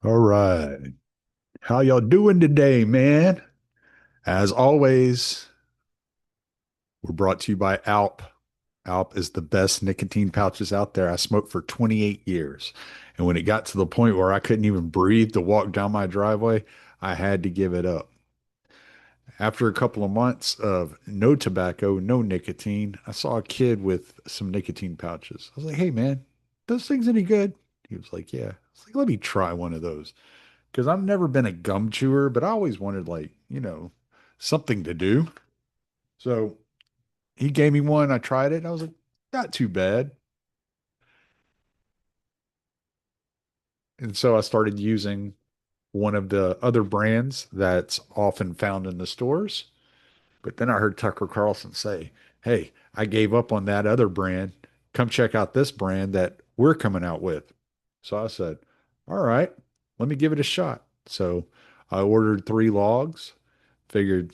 All right. How y'all doing today, man? As always, we're brought to you by Alp. Alp is the best nicotine pouches out there. I smoked for 28 years. And when it got to the point where I couldn't even breathe to walk down my driveway, I had to give it up. After a couple of months of no tobacco, no nicotine, I saw a kid with some nicotine pouches. I was like, hey, man, those things any good? He was like, yeah. I was like, let me try one of those. Because I've never been a gum chewer, but I always wanted something to do. So he gave me one. I tried it. I was like, not too bad. And so I started using one of the other brands that's often found in the stores. But then I heard Tucker Carlson say, hey, I gave up on that other brand. Come check out this brand that we're coming out with. So I said, all right, let me give it a shot. So I ordered 3 logs, figured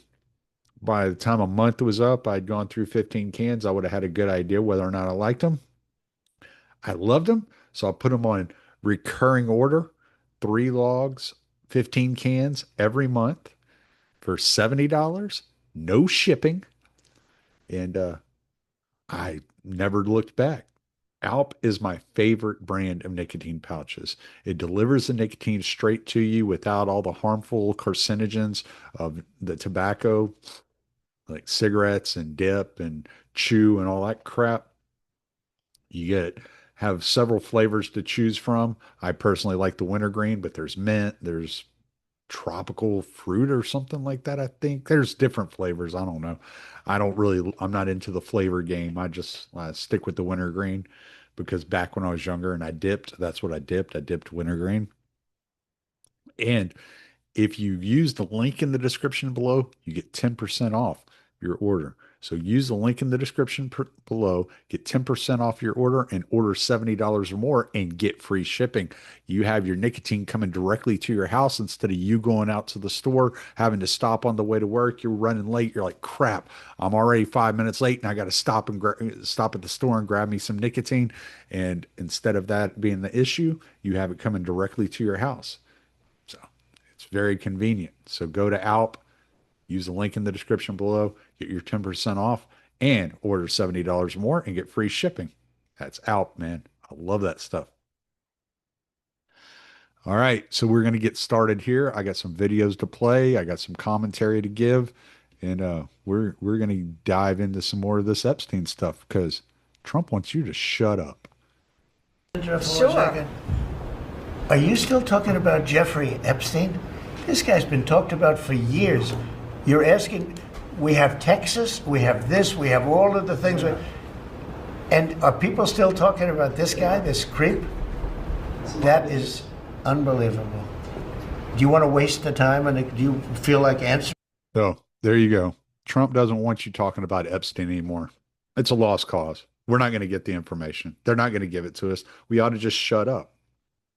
by the time a month was up, I'd gone through 15 cans. I would have had a good idea whether or not I liked them. I loved them. So I put them on recurring order, 3 logs, 15 cans every month for $70, no shipping. And I never looked back. Alp is my favorite brand of nicotine pouches. It delivers the nicotine straight to you without all the harmful carcinogens of the tobacco, like cigarettes and dip and chew and all that crap. You get have several flavors to choose from. I personally like the wintergreen, but there's mint, there's tropical fruit or something like that. I think there's different flavors. I don't know. I'm not into the flavor game. I stick with the wintergreen because back when I was younger and I dipped, that's what I dipped. I dipped wintergreen. And if you use the link in the description below, you get 10% off your order. So use the link in the description below, get 10% off your order and order $70 or more and get free shipping. You have your nicotine coming directly to your house instead of you going out to the store, having to stop on the way to work. You're running late. You're like, crap, I'm already 5 minutes late and I got to stop at the store and grab me some nicotine. And instead of that being the issue, you have it coming directly to your house. So it's very convenient. So go to Alp, use the link in the description below, get your 10% off, and order $70 more and get free shipping. That's Alp, man. I love that stuff. All right, so we're going to get started here. I got some videos to play, I got some commentary to give, and we're going to dive into some more of this Epstein stuff because Trump wants you to shut up. Sure. Are you still talking about Jeffrey Epstein? This guy's been talked about for years. You're asking, we have Texas, we have this, we have all of the things. And are people still talking about this guy, this creep? That is unbelievable. Do you want to waste the time and do you feel like answering? So there you go. Trump doesn't want you talking about Epstein anymore. It's a lost cause. We're not going to get the information. They're not going to give it to us. We ought to just shut up.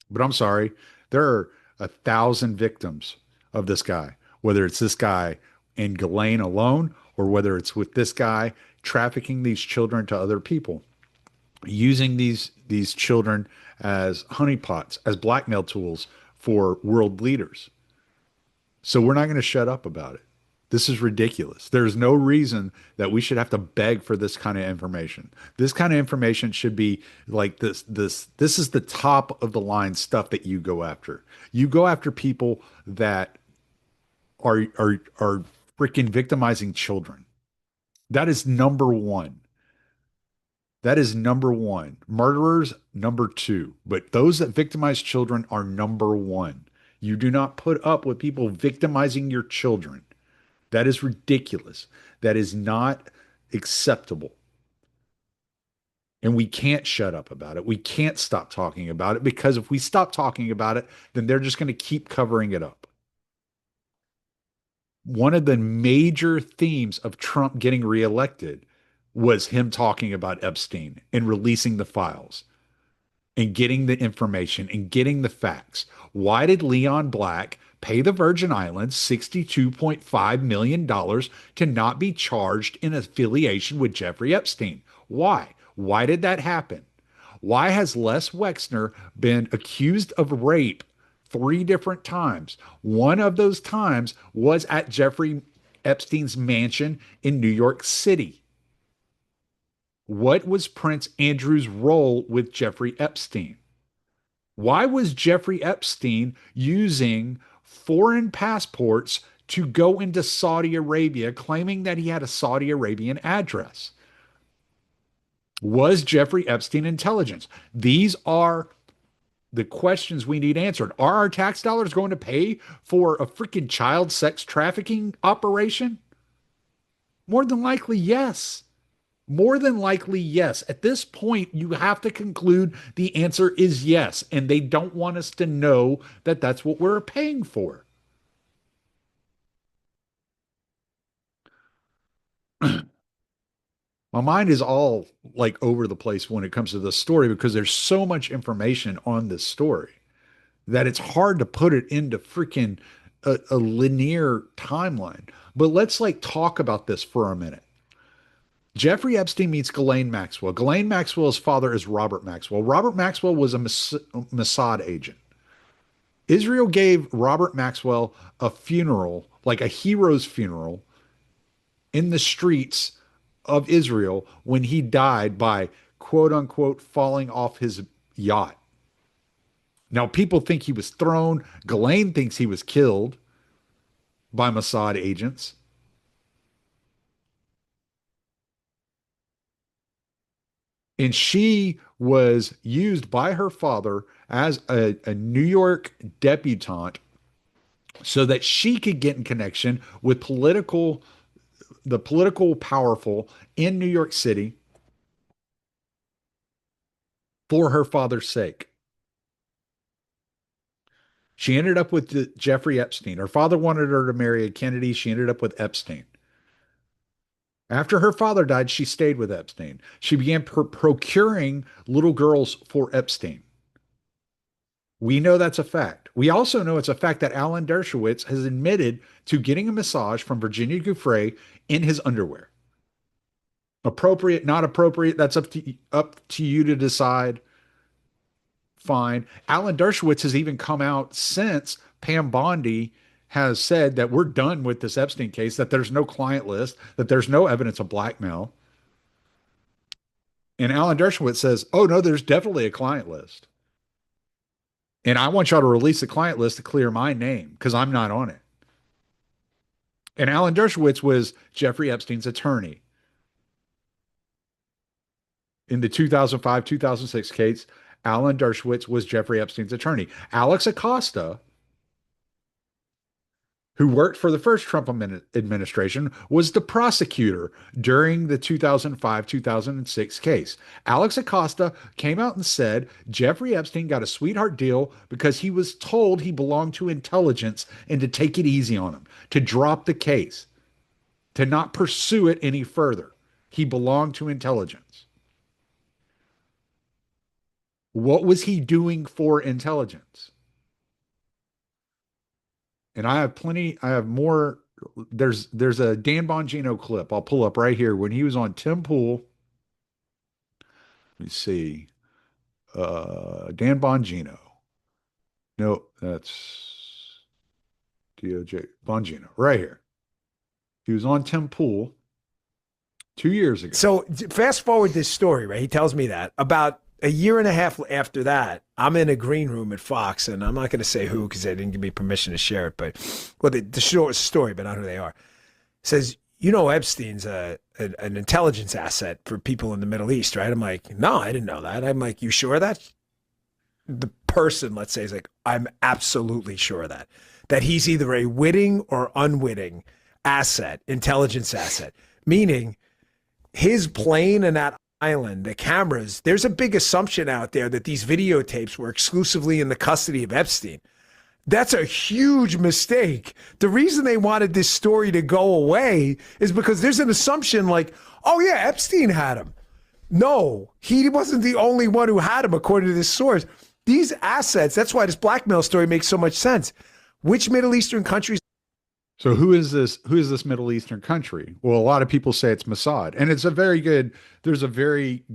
But I'm sorry, there are 1,000 victims of this guy, whether it's this guy in Ghislaine alone or whether it's with this guy trafficking these children to other people, using these children as honeypots, as blackmail tools for world leaders. So we're not going to shut up about it. This is ridiculous. There's no reason that we should have to beg for this kind of information. This kind of information should be like this is the top of the line stuff that you go after. You go after people that are freaking victimizing children. That is number one. That is number one. Murderers, number two. But those that victimize children are number one. You do not put up with people victimizing your children. That is ridiculous. That is not acceptable. And we can't shut up about it. We can't stop talking about it because if we stop talking about it, then they're just going to keep covering it up. One of the major themes of Trump getting reelected was him talking about Epstein and releasing the files and getting the information and getting the facts. Why did Leon Black pay the Virgin Islands $62.5 million to not be charged in affiliation with Jeffrey Epstein? Why? Why did that happen? Why has Les Wexner been accused of rape 3 different times. One of those times was at Jeffrey Epstein's mansion in New York City. What was Prince Andrew's role with Jeffrey Epstein? Why was Jeffrey Epstein using foreign passports to go into Saudi Arabia, claiming that he had a Saudi Arabian address? Was Jeffrey Epstein intelligence? These are the questions we need answered. Are our tax dollars going to pay for a freaking child sex trafficking operation? More than likely, yes. More than likely, yes. At this point, you have to conclude the answer is yes, and they don't want us to know that that's what we're paying for. My mind is all like over the place when it comes to this story because there's so much information on this story that it's hard to put it into freaking a linear timeline. But let's like talk about this for a minute. Jeffrey Epstein meets Ghislaine Maxwell. Ghislaine Maxwell's father is Robert Maxwell. Robert Maxwell was a Mossad agent. Israel gave Robert Maxwell a funeral, like a hero's funeral, in the streets of Israel when he died by quote unquote falling off his yacht. Now, people think he was thrown. Ghislaine thinks he was killed by Mossad agents. And she was used by her father as a New York debutante so that she could get in connection with the political powerful in New York City for her father's sake. She ended up with Jeffrey Epstein. Her father wanted her to marry a Kennedy. She ended up with Epstein. After her father died, she stayed with Epstein. She began procuring little girls for Epstein. We know that's a fact. We also know it's a fact that Alan Dershowitz has admitted to getting a massage from Virginia Giuffre in his underwear. Appropriate, not appropriate, that's up to you to decide. Fine. Alan Dershowitz has even come out since Pam Bondi has said that we're done with this Epstein case, that there's no client list, that there's no evidence of blackmail. And Alan Dershowitz says, oh, no, there's definitely a client list. And I want y'all to release the client list to clear my name because I'm not on it. And Alan Dershowitz was Jeffrey Epstein's attorney. In the 2005-2006 case, Alan Dershowitz was Jeffrey Epstein's attorney. Alex Acosta, who worked for the first Trump administration, was the prosecutor during the 2005-2006 case. Alex Acosta came out and said Jeffrey Epstein got a sweetheart deal because he was told he belonged to intelligence and to take it easy on him, to drop the case, to not pursue it any further. He belonged to intelligence. What was he doing for intelligence? And I have more. There's a Dan Bongino clip I'll pull up right here when he was on Tim Pool. Let me see. Dan Bongino. No, that's DOJ. Bongino, right here. He was on Tim Pool 2 years ago. So fast forward this story, right? He tells me that about a year and a half after that, I'm in a green room at Fox, and I'm not going to say who because they didn't give me permission to share it. But well, the short story, but not who they are. Says, you know, Epstein's an intelligence asset for people in the Middle East, right? I'm like, no, I didn't know that. I'm like, you sure of that? The person, let's say, is like, I'm absolutely sure of that he's either a witting or unwitting asset, intelligence asset, meaning his plane and that island, the cameras, there's a big assumption out there that these videotapes were exclusively in the custody of Epstein. That's a huge mistake. The reason they wanted this story to go away is because there's an assumption like, oh yeah, Epstein had him. No, he wasn't the only one who had him, according to this source. These assets, that's why this blackmail story makes so much sense. Which Middle Eastern countries? So who is this? Who is this Middle Eastern country? Well, a lot of people say it's Mossad, and there's a very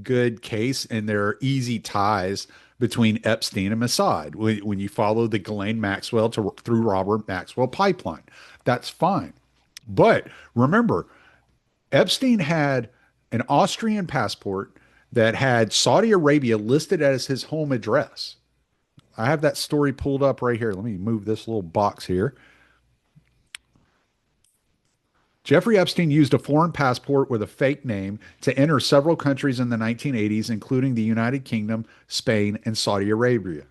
good case, and there are easy ties between Epstein and Mossad when you follow the Ghislaine Maxwell through Robert Maxwell pipeline. That's fine. But remember, Epstein had an Austrian passport that had Saudi Arabia listed as his home address. I have that story pulled up right here. Let me move this little box here. Jeffrey Epstein used a foreign passport with a fake name to enter several countries in the 1980s, including the United Kingdom, Spain, and Saudi Arabia.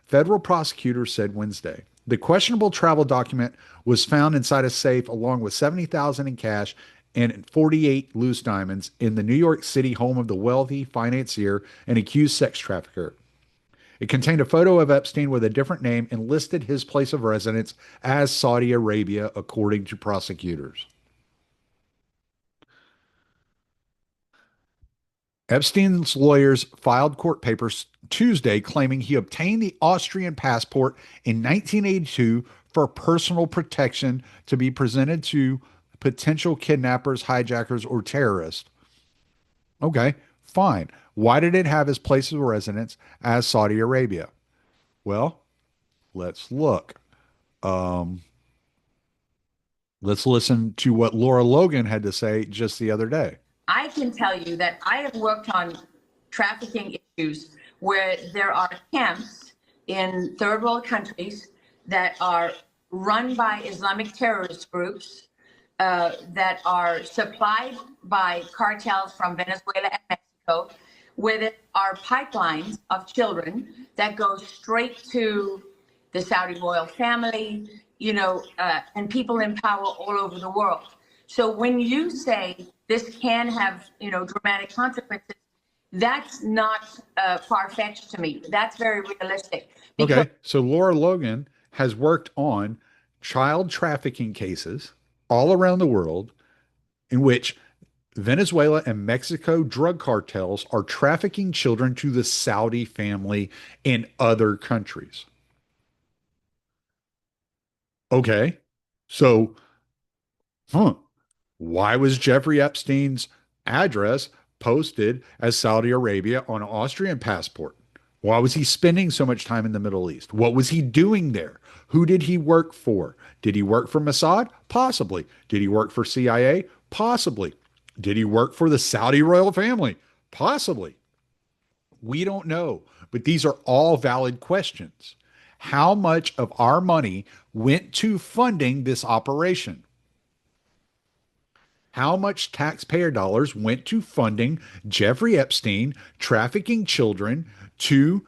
Federal prosecutors said Wednesday. The questionable travel document was found inside a safe along with $70,000 in cash and 48 loose diamonds in the New York City home of the wealthy financier and accused sex trafficker. It contained a photo of Epstein with a different name and listed his place of residence as Saudi Arabia, according to prosecutors. Epstein's lawyers filed court papers Tuesday claiming he obtained the Austrian passport in 1982 for personal protection to be presented to potential kidnappers, hijackers, or terrorists. Okay, fine. Why did it have his place of residence as Saudi Arabia? Well, let's look. Let's listen to what Laura Logan had to say just the other day. I can tell you that I have worked on trafficking issues where there are camps in third world countries that are run by Islamic terrorist groups that are supplied by cartels from Venezuela and Mexico, where there are pipelines of children that go straight to the Saudi royal family, and people in power all over the world. So when you say this can have, dramatic consequences, that's not far-fetched to me. That's very realistic. Okay, so Laura Logan has worked on child trafficking cases all around the world in which Venezuela and Mexico drug cartels are trafficking children to the Saudi family in other countries. Okay, so, why was Jeffrey Epstein's address posted as Saudi Arabia on an Austrian passport? Why was he spending so much time in the Middle East? What was he doing there? Who did he work for? Did he work for Mossad? Possibly. Did he work for CIA? Possibly. Did he work for the Saudi royal family? Possibly. We don't know, but these are all valid questions. How much of our money went to funding this operation? How much taxpayer dollars went to funding Jeffrey Epstein trafficking children to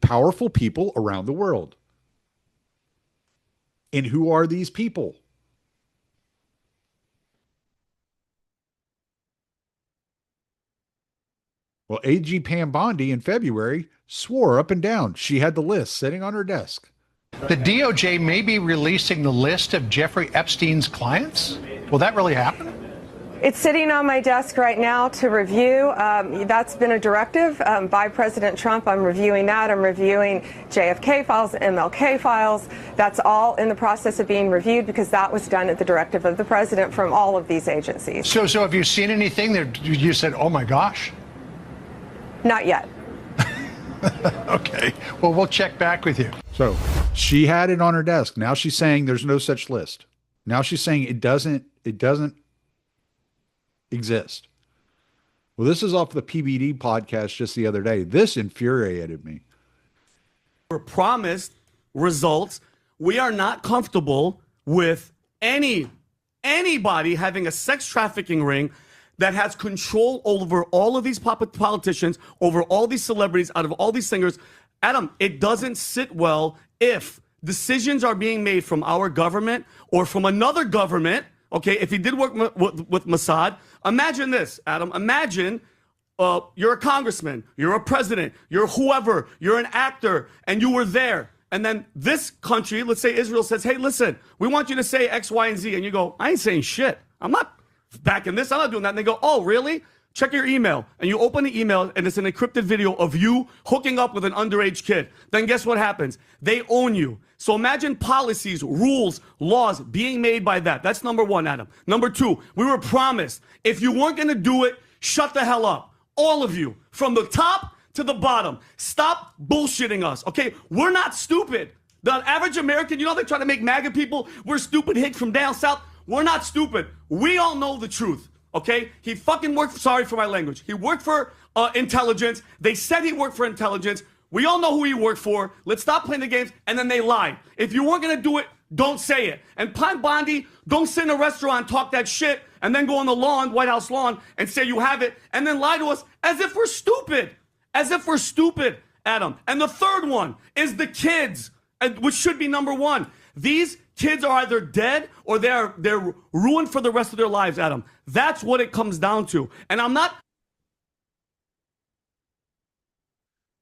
powerful people around the world? And who are these people? Well, AG Pam Bondi in February swore up and down she had the list sitting on her desk. The DOJ may be releasing the list of Jeffrey Epstein's clients? Will that really happen? It's sitting on my desk right now to review. That's been a directive by President Trump. I'm reviewing that. I'm reviewing JFK files, MLK files. That's all in the process of being reviewed because that was done at the directive of the president from all of these agencies. So have you seen anything that you said, oh my gosh? Not yet. Okay. Well, we'll check back with you. So she had it on her desk. Now she's saying there's no such list. Now she's saying it doesn't exist. Well, this is off the PBD podcast just the other day. This infuriated me. We're promised results. We are not comfortable with anybody having a sex trafficking ring that has control over all of these politicians, over all these celebrities, out of all these singers. Adam, it doesn't sit well if decisions are being made from our government or from another government. Okay, if he did work with Mossad, imagine this, Adam. Imagine you're a congressman, you're a president, you're whoever, you're an actor, and you were there. And then this country, let's say Israel, says, hey, listen, we want you to say X, Y, and Z. And you go, I ain't saying shit. I'm not backing this. I'm not doing that. And they go, oh, really? Check your email. And you open the email, and it's an encrypted video of you hooking up with an underage kid. Then guess what happens? They own you. So imagine policies, rules, laws being made by that. That's number one, Adam. Number two, we were promised if you weren't going to do it, shut the hell up. All of you, from the top to the bottom. Stop bullshitting us, okay? We're not stupid. The average American, you know, they're trying to make MAGA people, we're stupid hicks from down south. We're not stupid. We all know the truth, okay? He fucking worked, sorry for my language. He worked for intelligence. They said he worked for intelligence. We all know who he worked for. Let's stop playing the games. And then they lied. If you weren't going to do it, don't say it. And Pine Bondi, don't sit in a restaurant, talk that shit, and then go on the lawn, White House lawn, and say you have it, and then lie to us as if we're stupid. As if we're stupid, Adam. And the third one is the kids, which should be number one. These kids are either dead or they're ruined for the rest of their lives, Adam. That's what it comes down to. And I'm not...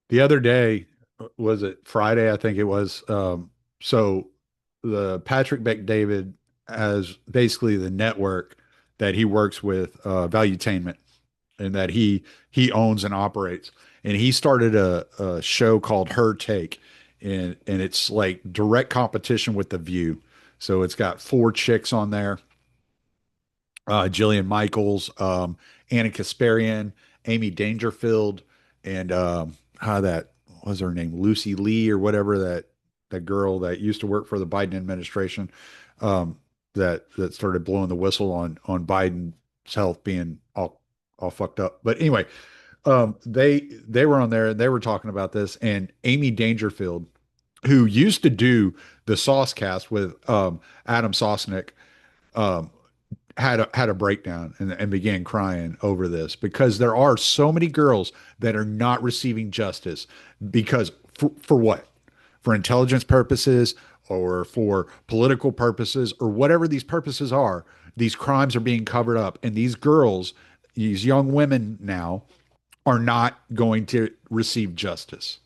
The other day, was it Friday? I think it was. So the Patrick Bet-David has basically the network that he works with, Valuetainment, and that he owns and operates. And he started a show called Her Take, and it's like direct competition with The View. So it's got 4 chicks on there: Jillian Michaels, Anna Kasparian, Amy Dangerfield, and how that was her name, Lucy Lee or whatever, that girl that used to work for the Biden administration, that started blowing the whistle on Biden's health being all fucked up. But anyway, they were on there and they were talking about this, and Amy Dangerfield, who used to do the Saucecast with Adam Sosnick, had a breakdown and began crying over this, because there are so many girls that are not receiving justice because for what? For intelligence purposes or for political purposes or whatever these purposes are, these crimes are being covered up. And these girls, these young women now, are not going to receive justice.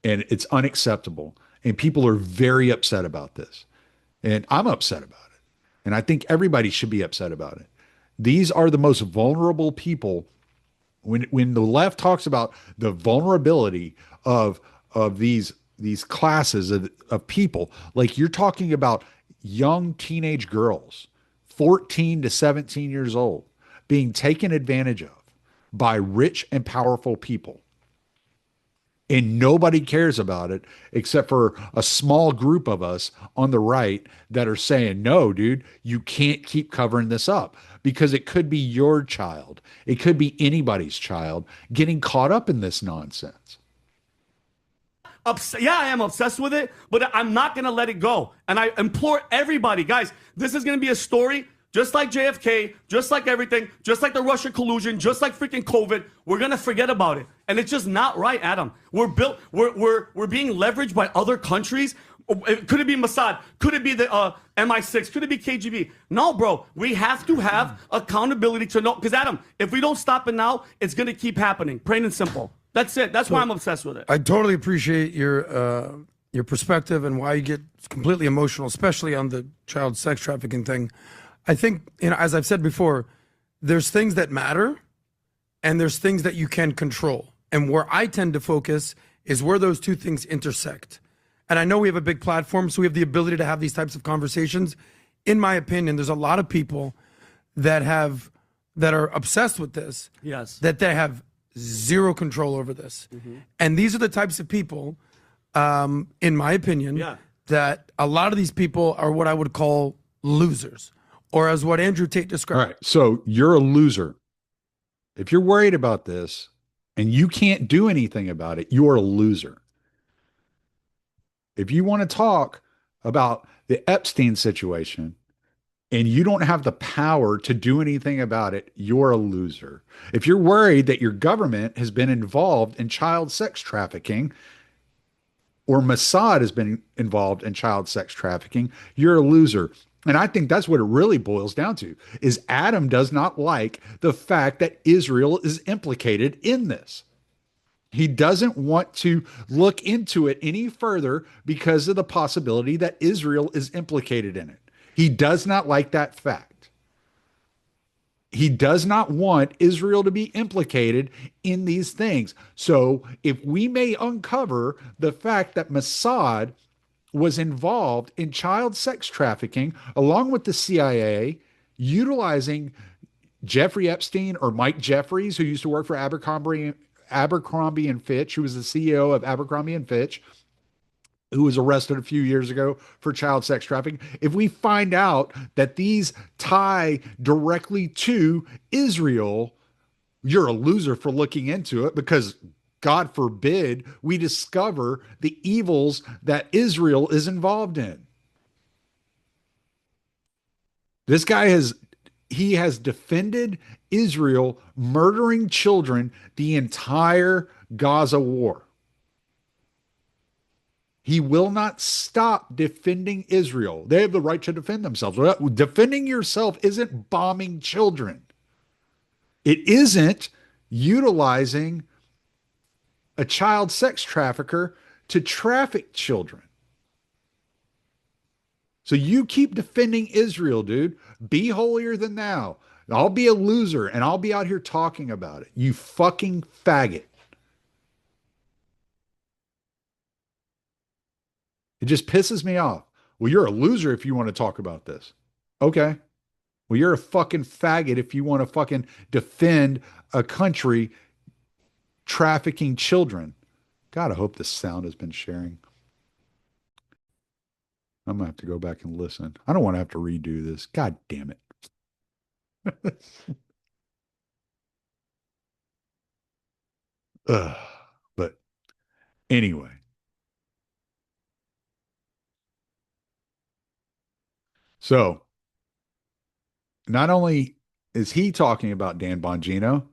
And it's unacceptable. And people are very upset about this. And I'm upset about it. And I think everybody should be upset about it. These are the most vulnerable people. When the left talks about the vulnerability of these classes of people, like you're talking about young teenage girls, 14 to 17 years old, being taken advantage of by rich and powerful people. And nobody cares about it except for a small group of us on the right that are saying, no, dude, you can't keep covering this up, because it could be your child. It could be anybody's child getting caught up in this nonsense. Yeah, I am obsessed with it, but I'm not going to let it go. And I implore everybody, guys, this is going to be a story just like JFK, just like everything, just like the Russia collusion, just like freaking COVID. We're going to forget about it. And it's just not right, Adam. We're being leveraged by other countries. Could it be Mossad? Could it be the MI6? Could it be KGB? No, bro. We have to have accountability to know. Because, Adam, if we don't stop it now, it's going to keep happening. Plain and simple. That's it. That's why I'm obsessed with it. I totally appreciate your perspective and why you get completely emotional, especially on the child sex trafficking thing. I think, as I've said before, there's things that matter and there's things that you can control. And where I tend to focus is where those two things intersect. And I know we have a big platform, so we have the ability to have these types of conversations. In my opinion, there's a lot of people that are obsessed with this. Yes. That they have zero control over this. Mm-hmm. And these are the types of people, in my opinion, that a lot of these people are what I would call losers. Or as what Andrew Tate described. All right. So you're a loser. If you're worried about this and you can't do anything about it, you're a loser. If you want to talk about the Epstein situation and you don't have the power to do anything about it, you're a loser. If you're worried that your government has been involved in child sex trafficking, or Mossad has been involved in child sex trafficking, you're a loser. And I think that's what it really boils down to, is Adam does not like the fact that Israel is implicated in this. He doesn't want to look into it any further because of the possibility that Israel is implicated in it. He does not like that fact. He does not want Israel to be implicated in these things. So if we may uncover the fact that Mossad was involved in child sex trafficking along with the CIA, utilizing Jeffrey Epstein or Mike Jeffries, who used to work for Abercrombie and Fitch, who was the CEO of Abercrombie and Fitch, who was arrested a few years ago for child sex trafficking, if we find out that these tie directly to Israel, you're a loser for looking into it, because God forbid we discover the evils that Israel is involved in. This guy has defended Israel murdering children the entire Gaza war. He will not stop defending Israel. They have the right to defend themselves. Well, defending yourself isn't bombing children. It isn't utilizing a child sex trafficker to traffic children. So you keep defending Israel, dude. Be holier than thou. I'll be a loser and I'll be out here talking about it. You fucking faggot. It just pisses me off. Well, you're a loser if you want to talk about this. Okay. Well, you're a fucking faggot if you want to fucking defend a country trafficking children. God, I hope this sound has been sharing. I'm going to have to go back and listen. I don't want to have to redo this. God damn it. But anyway. So, not only is he talking about Dan Bongino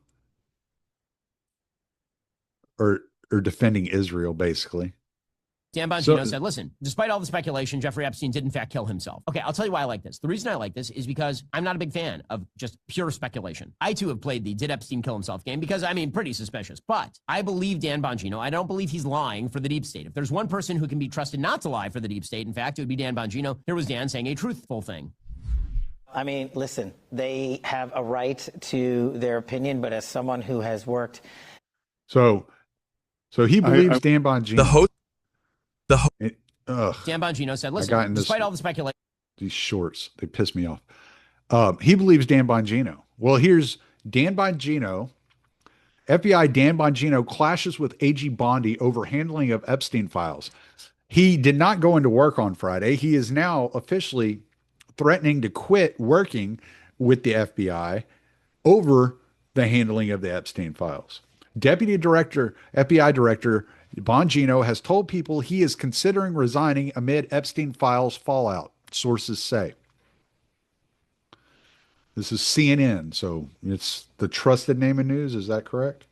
or defending Israel, basically. Dan Bongino said, listen, despite all the speculation, Jeffrey Epstein did in fact kill himself. Okay, I'll tell you why I like this. The reason I like this is because I'm not a big fan of just pure speculation. I too have played the did Epstein kill himself game because, I mean, pretty suspicious. But I believe Dan Bongino. I don't believe he's lying for the deep state. If there's one person who can be trusted not to lie for the deep state, in fact, it would be Dan Bongino. Here was Dan saying a truthful thing. I mean, listen, they have a right to their opinion, but as someone who has worked. So he believes Dan Bongino. Dan Bongino said, listen, despite all the speculation. These shorts, they piss me off. He believes Dan Bongino. Well, here's Dan Bongino. FBI Dan Bongino clashes with AG Bondi over handling of Epstein files. He did not go into work on Friday. He is now officially threatening to quit working with the FBI over the handling of the Epstein files. Deputy Director, FBI Director Bongino has told people he is considering resigning amid Epstein files fallout, sources say. This is CNN, so it's the trusted name of news. Is that correct?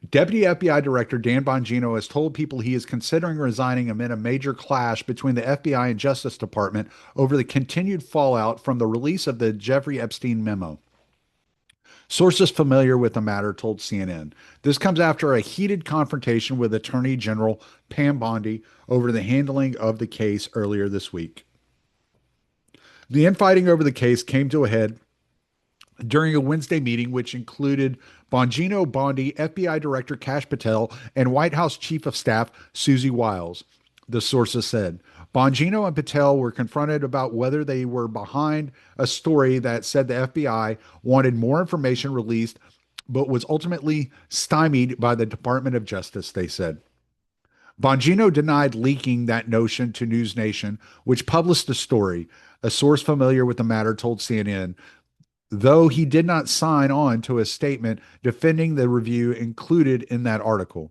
Deputy FBI Director Dan Bongino has told people he is considering resigning amid a major clash between the FBI and Justice Department over the continued fallout from the release of the Jeffrey Epstein memo. Sources familiar with the matter told CNN. This comes after a heated confrontation with Attorney General Pam Bondi over the handling of the case earlier this week. The infighting over the case came to a head during a Wednesday meeting, which included Bongino, Bondi, FBI Director Kash Patel, and White House Chief of Staff Susie Wiles, the sources said. Bongino and Patel were confronted about whether they were behind a story that said the FBI wanted more information released, but was ultimately stymied by the Department of Justice, they said. Bongino denied leaking that notion to News Nation, which published the story. A source familiar with the matter told CNN, though he did not sign on to a statement defending the review included in that article.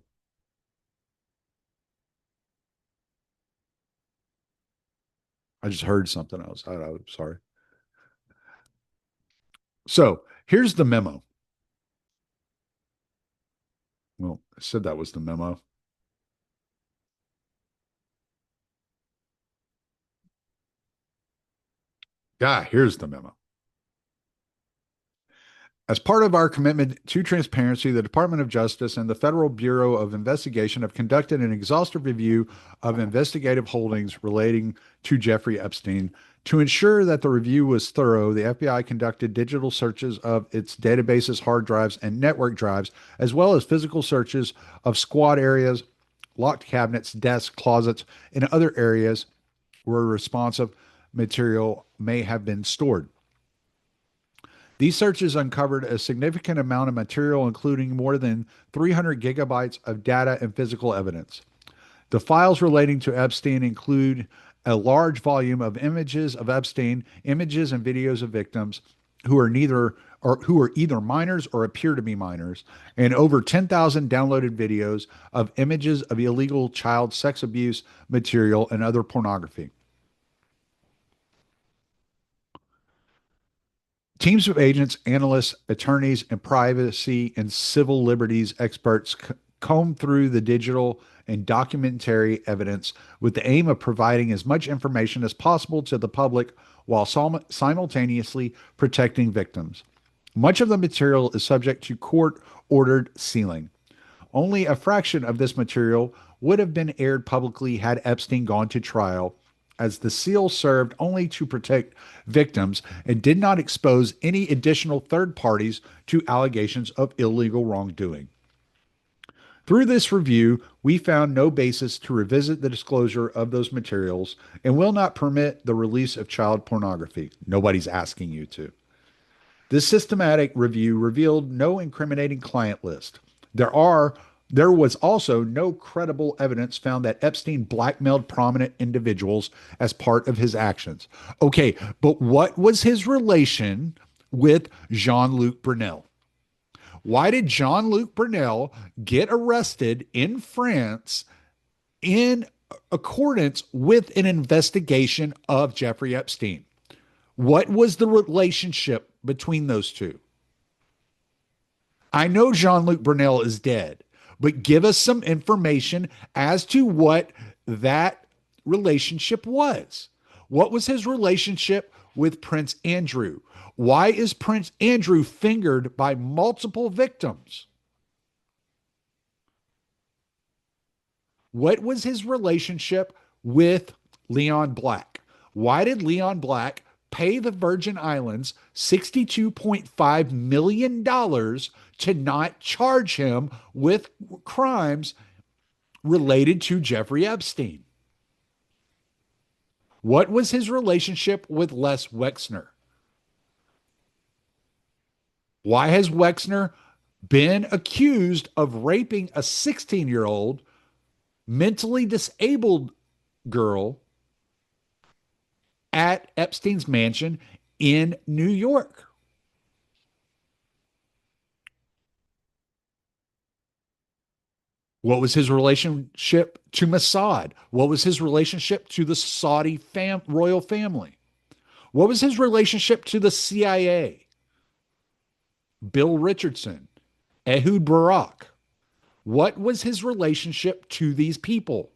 I just heard something else. I'm sorry. So here's the memo. Well, I said that was the memo. Yeah, here's the memo. As part of our commitment to transparency, the Department of Justice and the Federal Bureau of Investigation have conducted an exhaustive review of investigative holdings relating to Jeffrey Epstein. To ensure that the review was thorough, the FBI conducted digital searches of its databases, hard drives, and network drives, as well as physical searches of squad areas, locked cabinets, desks, closets, and other areas where responsive material may have been stored. These searches uncovered a significant amount of material, including more than 300 gigabytes of data and physical evidence. The files relating to Epstein include a large volume of images of Epstein, images and videos of victims who are either minors or appear to be minors, and over 10,000 downloaded videos of images of illegal child sex abuse material and other pornography. Teams of agents, analysts, attorneys, and privacy and civil liberties experts comb through the digital and documentary evidence with the aim of providing as much information as possible to the public while simultaneously protecting victims. Much of the material is subject to court-ordered sealing. Only a fraction of this material would have been aired publicly had Epstein gone to trial, as the seal served only to protect victims and did not expose any additional third parties to allegations of illegal wrongdoing. Through this review, we found no basis to revisit the disclosure of those materials and will not permit the release of child pornography. Nobody's asking you to. This systematic review revealed no incriminating client list. There was also no credible evidence found that Epstein blackmailed prominent individuals as part of his actions. Okay, but what was his relation with Jean-Luc Brunel? Why did Jean-Luc Brunel get arrested in France in accordance with an investigation of Jeffrey Epstein? What was the relationship between those two? I know Jean-Luc Brunel is dead, but give us some information as to what that relationship was. What was his relationship with Prince Andrew? Why is Prince Andrew fingered by multiple victims? What was his relationship with Leon Black? Why did Leon Black pay the Virgin Islands $62.5 million to not charge him with crimes related to Jeffrey Epstein? What was his relationship with Les Wexner? Why has Wexner been accused of raping a 16-year-old mentally disabled girl at Epstein's mansion in New York? What was his relationship to Mossad? What was his relationship to the Saudi royal family? What was his relationship to the CIA? Bill Richardson, Ehud Barak. What was his relationship to these people?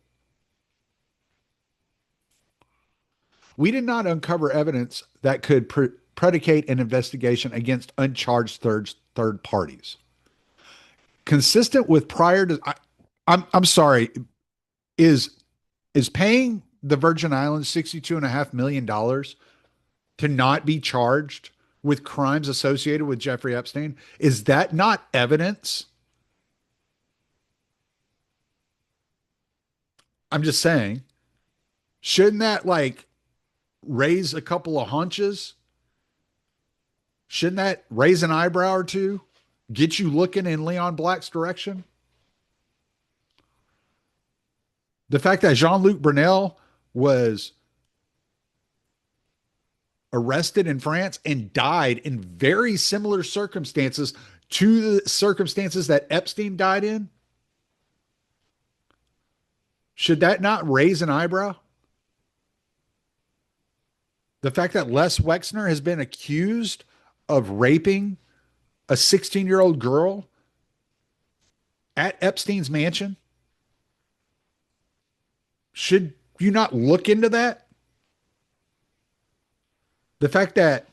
We did not uncover evidence that could predicate an investigation against uncharged third parties. Consistent with prior to, I'm sorry, is paying the Virgin Islands $62.5 million to not be charged with crimes associated with Jeffrey Epstein? Is that not evidence? I'm just saying, shouldn't that raise a couple of hunches? Shouldn't that raise an eyebrow or two? Get you looking in Leon Black's direction? The fact that Jean-Luc Brunel was arrested in France and died in very similar circumstances to the circumstances that Epstein died in, should that not raise an eyebrow? The fact that Les Wexner has been accused of raping a 16-year-old girl at Epstein's mansion, should you not look into that? The fact that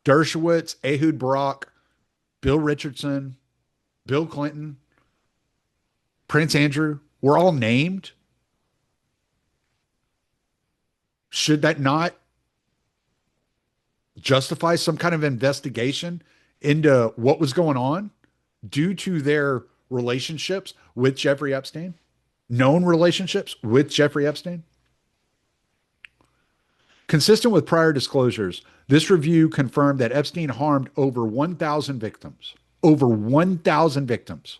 Dershowitz, Ehud Barak, Bill Richardson, Bill Clinton, Prince Andrew were all named, should that not justify some kind of investigation into what was going on due to their relationships with Jeffrey Epstein? Known relationships with Jeffrey Epstein? Consistent with prior disclosures, this review confirmed that Epstein harmed over 1,000 victims. Over 1,000 victims.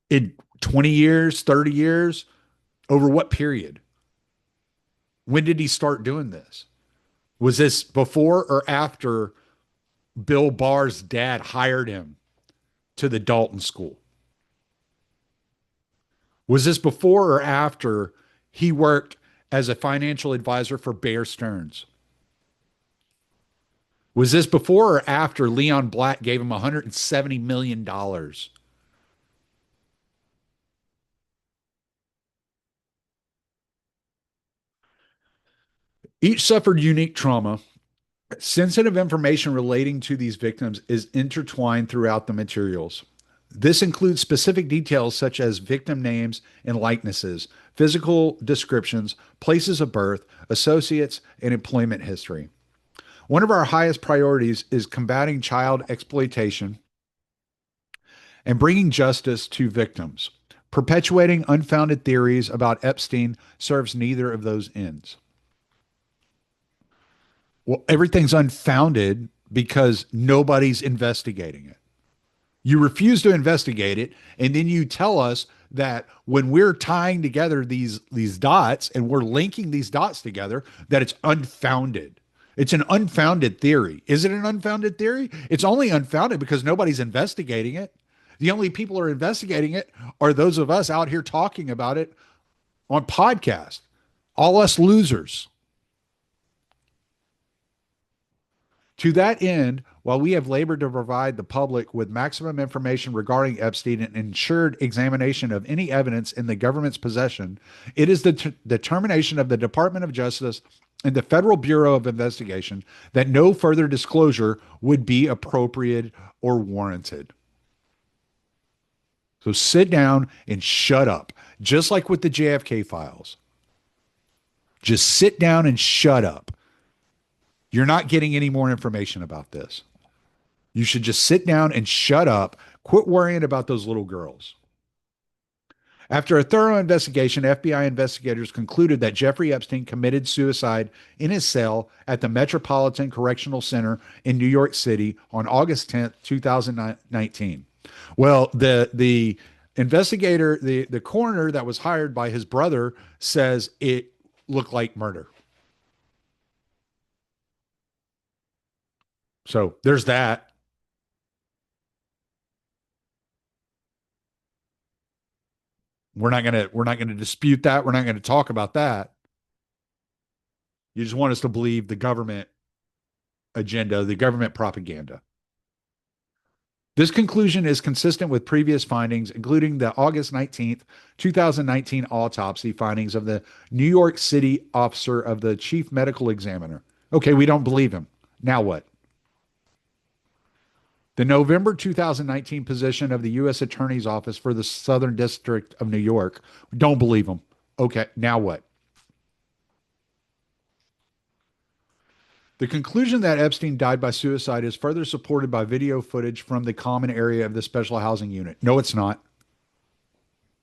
In 20 years, 30 years, over what period? When did he start doing this? Was this before or after Bill Barr's dad hired him to the Dalton School? Was this before or after he worked as a financial advisor for Bear Stearns? Was this before or after Leon Black gave him $170 million? Each suffered unique trauma. Sensitive information relating to these victims is intertwined throughout the materials. This includes specific details such as victim names and likenesses, physical descriptions, places of birth, associates, and employment history. One of our highest priorities is combating child exploitation and bringing justice to victims. Perpetuating unfounded theories about Epstein serves neither of those ends. Well, everything's unfounded because nobody's investigating it. You refuse to investigate it, and then you tell us that when we're tying together these dots and we're linking these dots together, that it's unfounded. It's an unfounded theory. Is it an unfounded theory? It's only unfounded because nobody's investigating it. The only people who are investigating it are those of us out here talking about it on podcast. All us losers. To that end, while we have labored to provide the public with maximum information regarding Epstein and ensured examination of any evidence in the government's possession, it is the determination of the Department of Justice and the Federal Bureau of Investigation that no further disclosure would be appropriate or warranted. So sit down and shut up, just like with the JFK files. Just sit down and shut up. You're not getting any more information about this. You should just sit down and shut up. Quit worrying about those little girls. After a thorough investigation, FBI investigators concluded that Jeffrey Epstein committed suicide in his cell at the Metropolitan Correctional Center in New York City on August 10th, 2019. Well, the investigator, the coroner that was hired by his brother says it looked like murder. So there's that. We're not gonna dispute that. We're not going to talk about that. You just want us to believe the government agenda, the government propaganda. This conclusion is consistent with previous findings, including the August 19th, 2019 autopsy findings of the New York City officer of the chief medical examiner. Okay, we don't believe him. Now what? The November 2019 position of the U.S. Attorney's Office for the Southern District of New York. Don't believe him. Okay, now what? The conclusion that Epstein died by suicide is further supported by video footage from the common area of the special housing unit. No, it's not.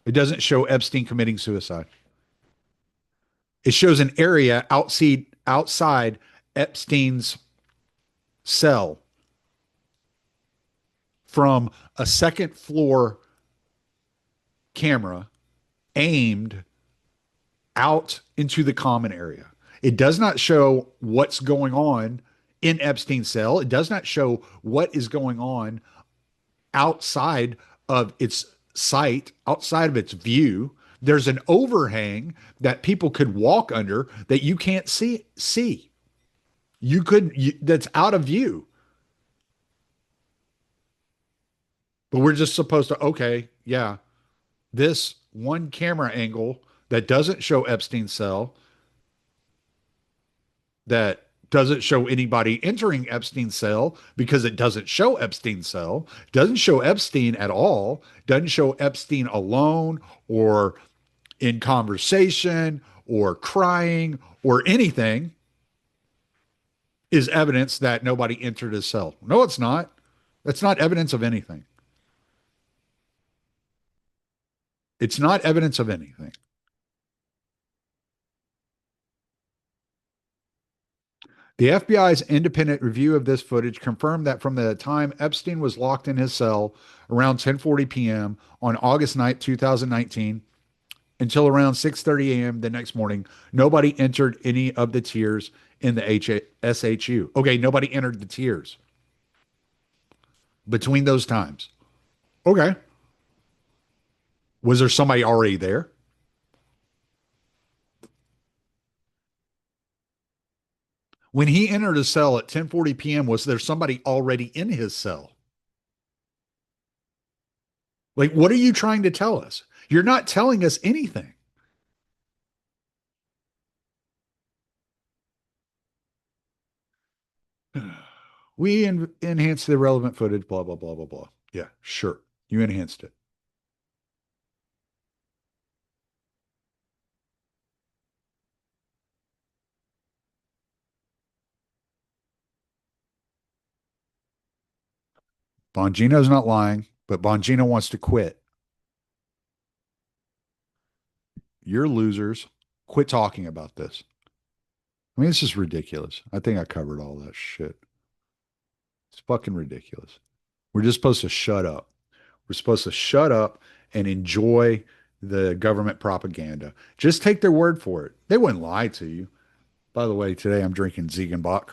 It doesn't show Epstein committing suicide. It shows an area outside Epstein's cell from a second floor camera aimed out into the common area. It does not show what's going on in Epstein's cell. It does not show what is going on outside of its sight, outside of its view. There's an overhang that people could walk under that you can't see. That's out of view. But we're just supposed to, okay, yeah, this one camera angle that doesn't show Epstein's cell, that doesn't show anybody entering Epstein's cell because it doesn't show Epstein's cell, doesn't show Epstein at all, doesn't show Epstein alone or in conversation or crying or anything, is evidence that nobody entered his cell. No, it's not. That's not evidence of anything. It's not evidence of anything. The FBI's independent review of this footage confirmed that from the time Epstein was locked in his cell around 10:40 p.m. on August 9th, 2019, until around 6:30 a.m. the next morning, nobody entered any of the tiers in the SHU. Okay, nobody entered the tiers between those times. Okay. Was there somebody already there? When he entered his cell at 10:40 p.m., was there somebody already in his cell? Like, what are you trying to tell us? You're not telling us anything. We enhanced the relevant footage, blah, blah, blah, blah, blah. Yeah, sure. You enhanced it. Bongino's not lying, but Bongino wants to quit. You're losers. Quit talking about this. I mean, this is ridiculous. I think I covered all that shit. It's fucking ridiculous. We're just supposed to shut up. We're supposed to shut up and enjoy the government propaganda. Just take their word for it. They wouldn't lie to you. By the way, today I'm drinking Ziegenbach.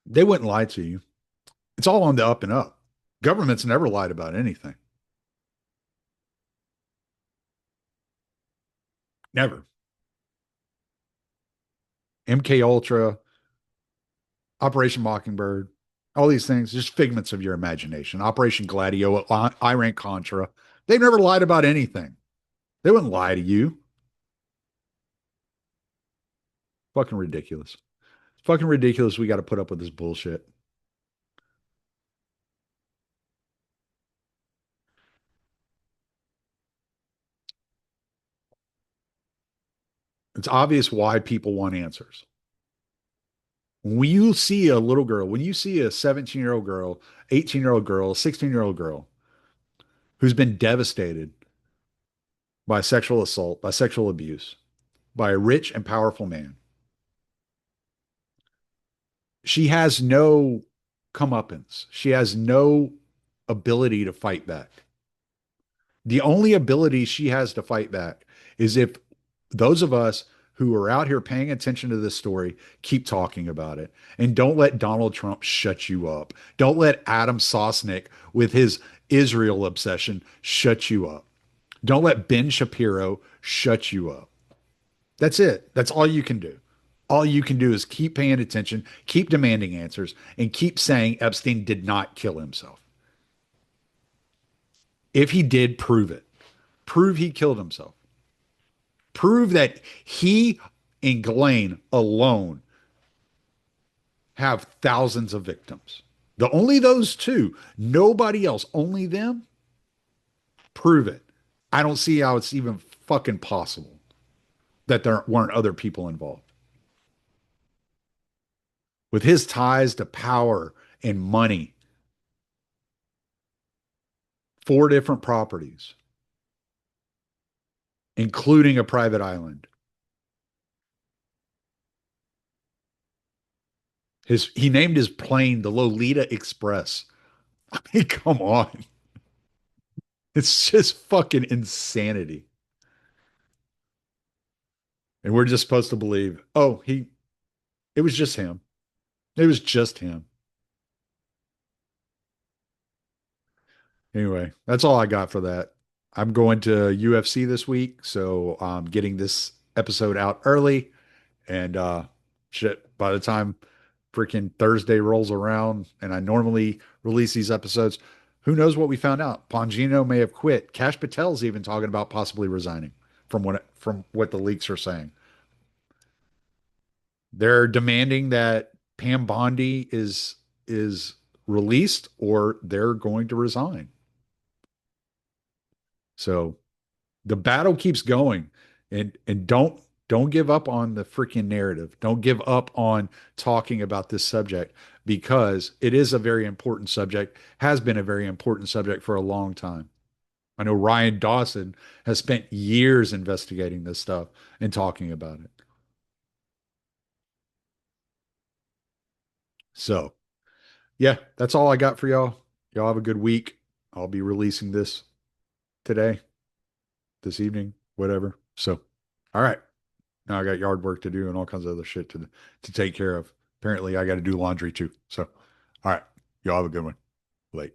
They wouldn't lie to you. It's all on the up and up. Government's never lied about anything. Never. MK Ultra, Operation Mockingbird, all these things, just figments of your imagination. Operation Gladio, Iran Contra. They've never lied about anything. They wouldn't lie to you. Fucking ridiculous. It's fucking ridiculous. We got to put up with this bullshit. It's obvious why people want answers. When you see a little girl, when you see a 17-year-old girl, 18-year-old girl, 16-year-old girl who's been devastated by sexual assault, by sexual abuse, by a rich and powerful man, she has no comeuppance. She has no ability to fight back. The only ability she has to fight back is if those of us who are out here paying attention to this story keep talking about it. And don't let Donald Trump shut you up. Don't let Adam Sosnick with his Israel obsession shut you up. Don't let Ben Shapiro shut you up. That's it. That's all you can do. All you can do is keep paying attention, keep demanding answers, and keep saying Epstein did not kill himself. If he did, prove it. Prove he killed himself. Prove that he and Ghislaine alone have thousands of victims. Only those two, nobody else, only them. Prove it. I don't see how it's even fucking possible that there weren't other people involved. With his ties to power and money, 4 different properties, including a private island. He named his plane the Lolita Express. I mean, come on. It's just fucking insanity. And we're just supposed to believe, oh, it was just him. It was just him. Anyway, that's all I got for that. I'm going to UFC this week, so I'm getting this episode out early. And shit, by the time freaking Thursday rolls around and I normally release these episodes, who knows what we found out? Bongino may have quit. Kash Patel's even talking about possibly resigning from what the leaks are saying. They're demanding that Pam Bondi is released or they're going to resign. So the battle keeps going, and don't give up on the freaking narrative. Don't give up on talking about this subject, because it is a very important subject, has been a very important subject for a long time. I know Ryan Dawson has spent years investigating this stuff and talking about it. So, yeah, that's all I got for y'all. Y'all have a good week. I'll be releasing this today, this evening, whatever. So, all right. Now I got yard work to do and all kinds of other shit to take care of. Apparently, I got to do laundry too. So, all right. Y'all have a good one. Late.